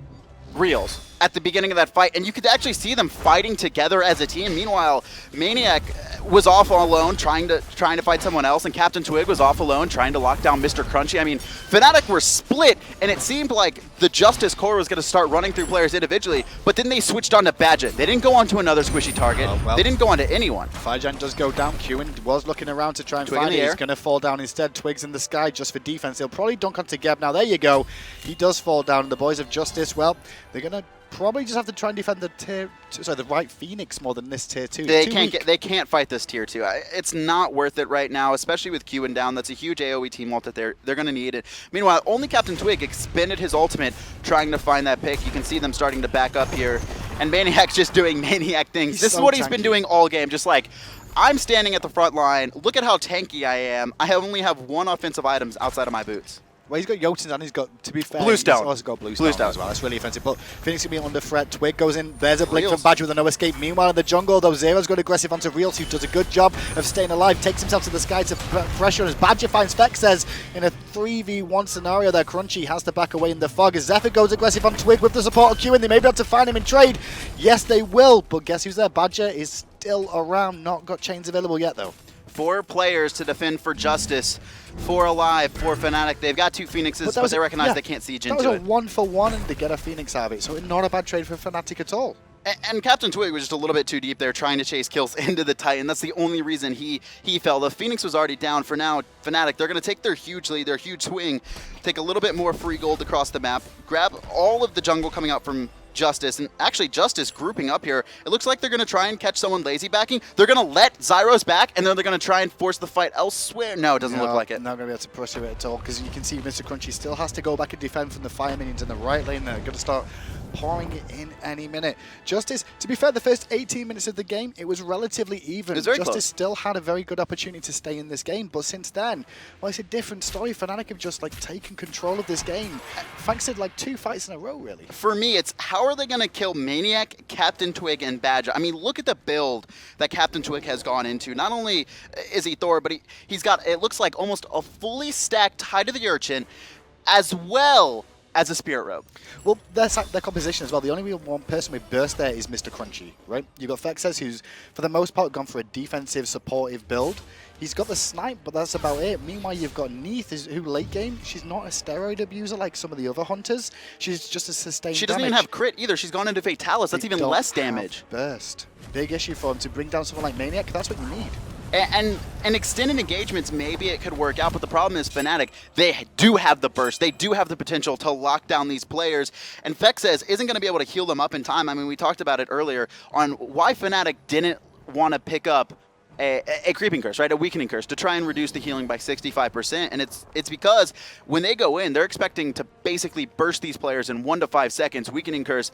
Realzx at the beginning of that fight, and you could actually see them fighting together as a team. Meanwhile, maniaKK was off alone trying to fight someone else, and Captain Twig was off alone trying to lock down MrCrunchy. I mean, Fnatic were split, and it seemed like the JusTus core was going to start running through players individually, but then they switched on to Badgah. They didn't go on to another squishy target. They didn't go on to anyone. Firegiant does go down. Qiwen was looking around to try and find it. He's going to fall down instead. Twig's in the sky just for defense. He'll probably dunk onto Geb. Now, there you go. He does fall down. The boys of JusTus, well, they're going to probably just have to try and defend the right Phoenix more than this tier 2. They can't fight this tier 2. It's not worth it right now, especially with Qiwen down. That's a huge AoE team ult that they're going to need it. Meanwhile, only Captain Twig expended his ultimate trying to find that pick. You can see them starting to back up here, and maniaKK's just doing maniaKK things. This is what he's been doing all game, just like, I'm standing at the front line. Look at how tanky I am. I only have 1 offensive items outside of my boots. Well, he's got Jotuns and he's got, to be fair, Bluestone. He's also got Bluestone as well. That's really offensive. But Phoenix going to be under threat. Twig goes in. There's a blink from Badgah with a no escape. Meanwhile, in the jungle, though, Zero's got aggressive onto Realzx, who does a good job of staying alive. Takes himself to the sky to pressure on his Badgah finds Fexez in a 3v1 scenario there. Crunchy has to back away in the fog. As Xephyr goes aggressive on Twig with the support of Qiwen. They may be able to find him in trade. Yes, they will. But guess who's there? Badgah is still around. Not got chains available yet, though. 4 players to defend for JusTus. 4 alive, 4 Fnatic. They've got 2 Phoenixes, but they recognize they can't siege into it. That was a 1-for-1 and to get a Phoenix out of it, so not a bad trade for Fnatic at all. And Captain Twig was just a little bit too deep there trying to chase kills into the Titan. That's the only reason he fell. The Phoenix was already down for now. Fnatic, they're going to take their huge lead, their huge swing, take a little bit more free gold across the map, grab all of the jungle coming out from JusTus, and actually JusTus grouping up here. It looks like they're going to try and catch someone lazy backing. They're going to let Zyrhoes back, and then they're going to try and force the fight elsewhere. No, it doesn't look like it. Not going to be able to pressure it at all, because you can see MrCrunchy still has to go back and defend from the fire minions in the right lane. They're going to start pouring it in any minute. JusTus, to be fair, the first 18 minutes of the game, it was relatively even. JusTus still had a very good opportunity to stay in this game, but since then, well, it's a different story. Fnatic have just like taken control of this game. Fexez like 2 fights in a row, really. For me, it's how are they going to kill maniaKK, Captain Twig, and Badgah? I mean, look at the build that Captain Twig has gone into. Not only is he Thor, but he's got, it looks like almost a fully stacked Tide of the Urchin, as well as a Spirit Robe. Well, their composition as well. The only real one person with burst there is MrCrunchy, right? You've got Fexez, who's, for the most part, gone for a defensive, supportive build. He's got the snipe, but that's about it. Meanwhile, you've got Neith, who late game, she's not a steroid abuser like some of the other hunters. She's just a sustained She doesn't even have crit either. She's gone into Fatalis. That's even less damage. Burst. Big issue for him to bring down someone like maniaKK. That's what you need. And extended engagements, maybe it could work out, but the problem is Fnatic, they do have the burst. They do have the potential to lock down these players, and Fexez isn't going to be able to heal them up in time. I mean, we talked about it earlier on why Fnatic didn't want to pick up a creeping curse, right? A weakening curse to try and reduce the healing by 65%. And it's because when they go in, they're expecting to basically burst these players in 1 to 5 seconds. Weakening curse,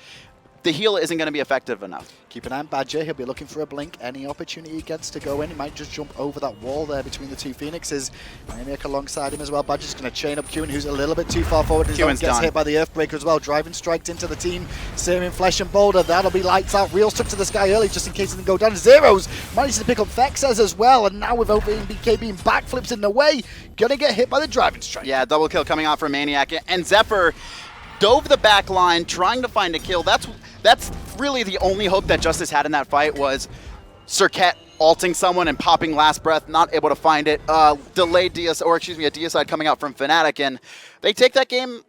the heal isn't going to be effective enough. Keep an eye on Badgah. He'll be looking for a blink. Any opportunity he gets to go in, he might just jump over that wall there between the two Phoenixes. maniaKK alongside him as well. Badgah's going to chain up Qiwen, who's a little bit too far forward. Qiwen's gets hit by the Earthbreaker as well. Driving strikes into the team. Searing Flesh and Boulder. That'll be lights out. Real stuck to the sky early just in case it can go down. Zyrhoes manages to pick up Fexez as well. And now with VoteNBK being backflips in the way, going to get hit by the driving strike. Yeah, double kill coming out from maniaKK. And Xephyr dove the back line, trying to find a kill. That's really the only hope that JusTus had in that fight was Serqet ulting someone and popping last breath, not able to find it. Delayed DS, or excuse me, a deicide coming out from Fnatic, and they take that game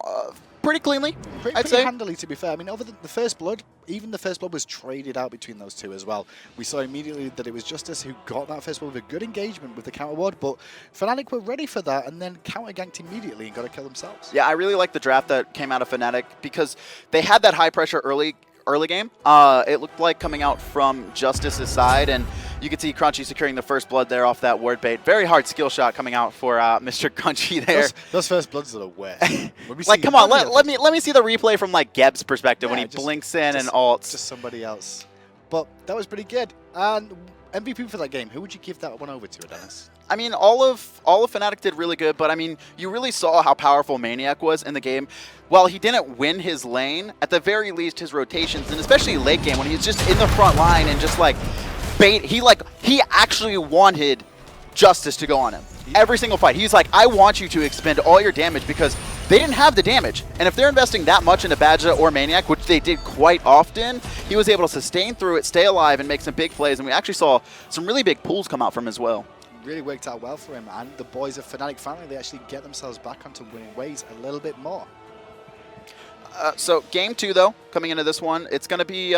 pretty cleanly, I'd say. Handily, to be fair. I mean, over the first blood, even the first blood was traded out between those two as well. We saw immediately that it was JusTus who got that first blood with a good engagement with the counter ward, but Fnatic were ready for that and then counter-ganked immediately and got to kill themselves. Yeah, I really like the draft that came out of Fnatic because they had that high pressure early game. It looked like coming out from JusTus's side, and you could see Crunchy securing the first blood there off that ward bait. Very hard skill shot coming out for MrCrunchy there. Those first bloods are wet. Like, come on, let me see the replay from like Geb's perspective when he blinks in and ults. Just somebody else. But that was pretty good. And MVP for that game, who would you give that one over to, Dennis? I mean, all of Fnatic did really good, but I mean, you really saw how powerful maniaKK was in the game. While he didn't win his lane, at the very least, his rotations, and especially late game when he's just in the front line and just like bait, he actually wanted JusTus to go on him. Every single fight. He's like, I want you to expend all your damage because they didn't have the damage. And if they're investing that much into Badgah or maniaKK, which they did quite often, he was able to sustain through it, stay alive, and make some big plays. And we actually saw some really big pulls come out from him as well. Really worked out well for him, and the boys of Fnatic finally, they actually get themselves back onto winning ways a little bit more. So game 2, though, coming into this one, it's going to be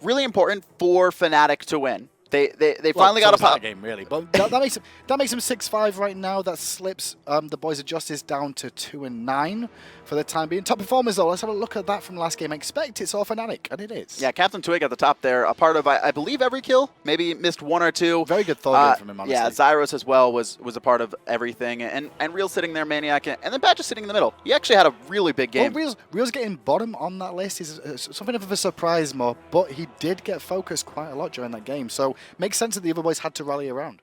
really important for Fnatic to win. They finally got a pop game, really, but that makes them 6-5 right now. That slips the boys of JusTus down to 2-9 for the time being. Top performers, though, let's have a look at that from last game. I expect it's all Fnatic, and it is. Yeah, Captain Twig at the top there, a part of I believe every kill. Maybe missed 1 or 2. Very good Thor game from him, honestly. Yeah, Zyrhoes as well was a part of everything, and Real sitting there, maniaKK, and then Badgah sitting in the middle. He actually had a really big game. Well, Real's getting bottom on that list is something of a surprise more, but he did get focused quite a lot during that game, so makes sense that the other boys had to rally around.